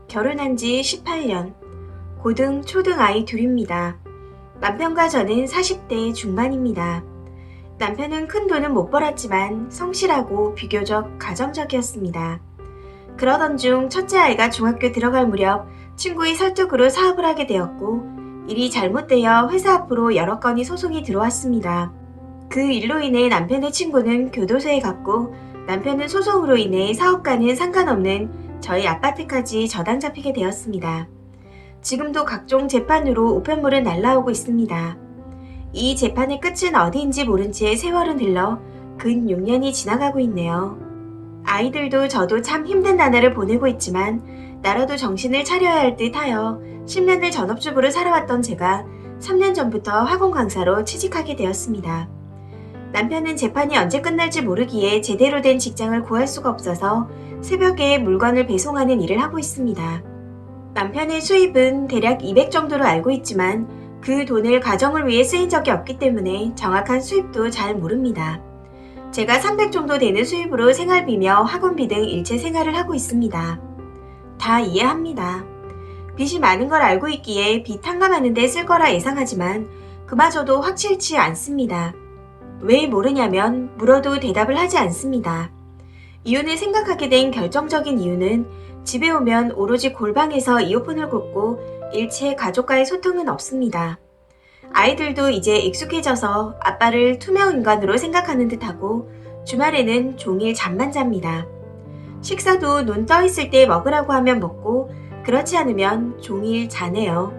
결혼한 지 18년, 고등, 초등 아이 둘입니다. 남편과 저는 40대 중반입니다. 남편은 큰 돈은 못 벌었지만 성실하고 비교적 가정적이었습니다. 그러던 중 첫째 아이가 중학교 들어갈 무렵 친구의 설득으로 사업을 하게 되었고, 일이 잘못되어 회사 앞으로 여러 건의 소송이 들어왔습니다. 그 일로 인해 남편의 친구는 교도소에 갔고, 남편은 소송으로 인해 사업과는 상관없는 저희 아파트까지 저당 잡히게 되었습니다. 지금도 각종 재판으로 우편물은 날라오고 있습니다. 이 재판의 끝은 어디인지 모른 채 세월은 흘러 근 6년이 지나가고 있네요. 아이들도 저도 참 힘든 나날을 보내고 있지만 나라도 정신을 차려야 할 듯하여 10년을 전업주부로 살아왔던 제가 3년 전부터 학원 강사로 취직하게 되었습니다. 남편은 재판이 언제 끝날지 모르기에 제대로 된 직장을 구할 수가 없어서 새벽에 물건을 배송하는 일을 하고 있습니다. 남편의 수입은 대략 200 정도로 알고 있지만 그 돈을 가정을 위해 쓰인 적이 없기 때문에 정확한 수입도 잘 모릅니다. 제가 300 정도 되는 수입으로 생활비며 학원비 등 일체 생활을 하고 있습니다. 다 이해합니다. 빚이 많은 걸 알고 있기에 빚 탕감하는 데 쓸 거라 예상하지만 그마저도 확실치 않습니다. 왜 모르냐면 물어도 대답을 하지 않습니다. 이혼을 생각하게 된 결정적인 이유는 집에 오면 오로지 골방에서 이어폰을 꽂고 일체 가족과의 소통은 없습니다. 아이들도 이제 익숙해져서 아빠를 투명 인간으로 생각하는 듯하고 주말에는 종일 잠만 잡니다. 식사도 눈 떠 있을 때 먹으라고 하면 먹고 그렇지 않으면 종일 자네요.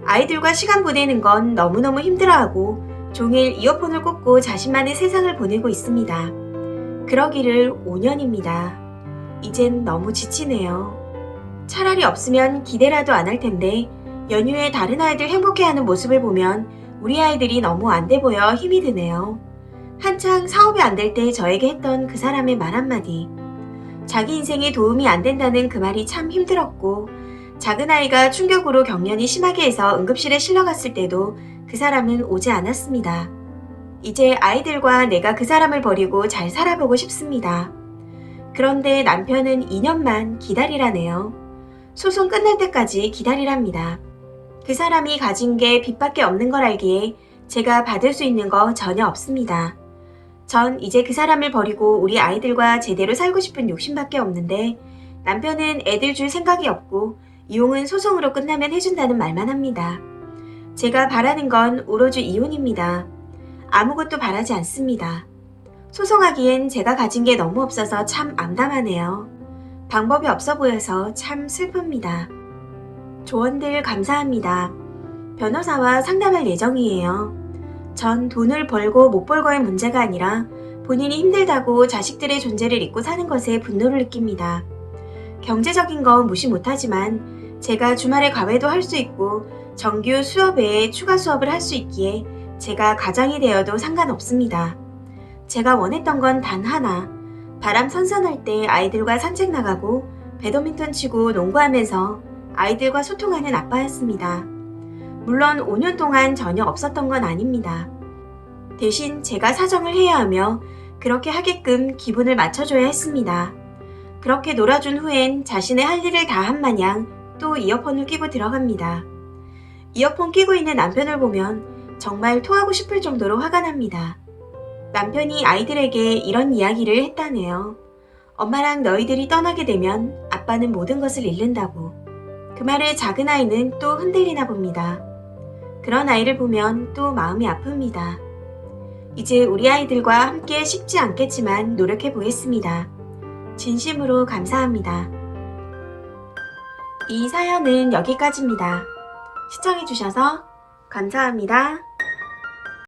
아이들과 시간 보내는 건 너무너무 힘들어하고 종일 이어폰을 꽂고 자신만의 세상을 보내고 있습니다. 그러기를 5년입니다. 이젠 너무 지치네요. 차라리 없으면 기대라도 안 할 텐데 연휴에 다른 아이들 행복해하는 모습을 보면 우리 아이들이 너무 안 돼 보여 힘이 드네요. 한창 사업이 안 될 때 저에게 했던 그 사람의 말 한마디. 자기 인생에 도움이 안 된다는 그 말이 참 힘들었고, 작은 아이가 충격으로 경련이 심하게 해서 응급실에 실려갔을 때도 그 사람은 오지 않았습니다. 이제 아이들과 내가 그 사람을 버리고 잘 살아보고 싶습니다. 그런데 남편은 2년만 기다리라네요. 소송 끝날 때까지 기다리랍니다. 그 사람이 가진 게 빚밖에 없는 걸 알기에 제가 받을 수 있는 거 전혀 없습니다. 전 이제 그 사람을 버리고 우리 아이들과 제대로 살고 싶은 욕심밖에 없는데 남편은 애들 줄 생각이 없고 이혼은 소송으로 끝나면 해준다는 말만 합니다. 제가 바라는 건 오로지 이혼입니다. 아무것도 바라지 않습니다. 소송하기엔 제가 가진 게 너무 없어서 참 암담하네요. 방법이 없어 보여서 참 슬픕니다. 조언들 감사합니다. 변호사와 상담할 예정이에요. 전 돈을 벌고 못 벌고의 문제가 아니라 본인이 힘들다고 자식들의 존재를 잊고 사는 것에 분노를 느낍니다. 경제적인 건 무시 못하지만 제가 주말에 과외도 할 수 있고 정규 수업 외에 추가 수업을 할 수 있기에 제가 가장이 되어도 상관없습니다. 제가 원했던 건 단 하나, 바람 선선할 때 아이들과 산책 나가고 배드민턴 치고 농구하면서 아이들과 소통하는 아빠였습니다. 물론 5년 동안 전혀 없었던 건 아닙니다. 대신 제가 사정을 해야 하며 그렇게 하게끔 기분을 맞춰줘야 했습니다. 그렇게 놀아준 후엔 자신의 할 일을 다 한 마냥 또 이어폰을 끼고 들어갑니다. 이어폰 끼고 있는 남편을 보면 정말 토하고 싶을 정도로 화가 납니다. 남편이 아이들에게 이런 이야기를 했다네요. 엄마랑 너희들이 떠나게 되면 아빠는 모든 것을 잃는다고. 그 말에 작은 아이는 또 흔들리나 봅니다. 그런 아이를 보면 또 마음이 아픕니다. 이제 우리 아이들과 함께 쉽지 않겠지만 노력해 보겠습니다. 진심으로 감사합니다. 이 사연은 여기까지입니다. 시청해주셔서 감사합니다.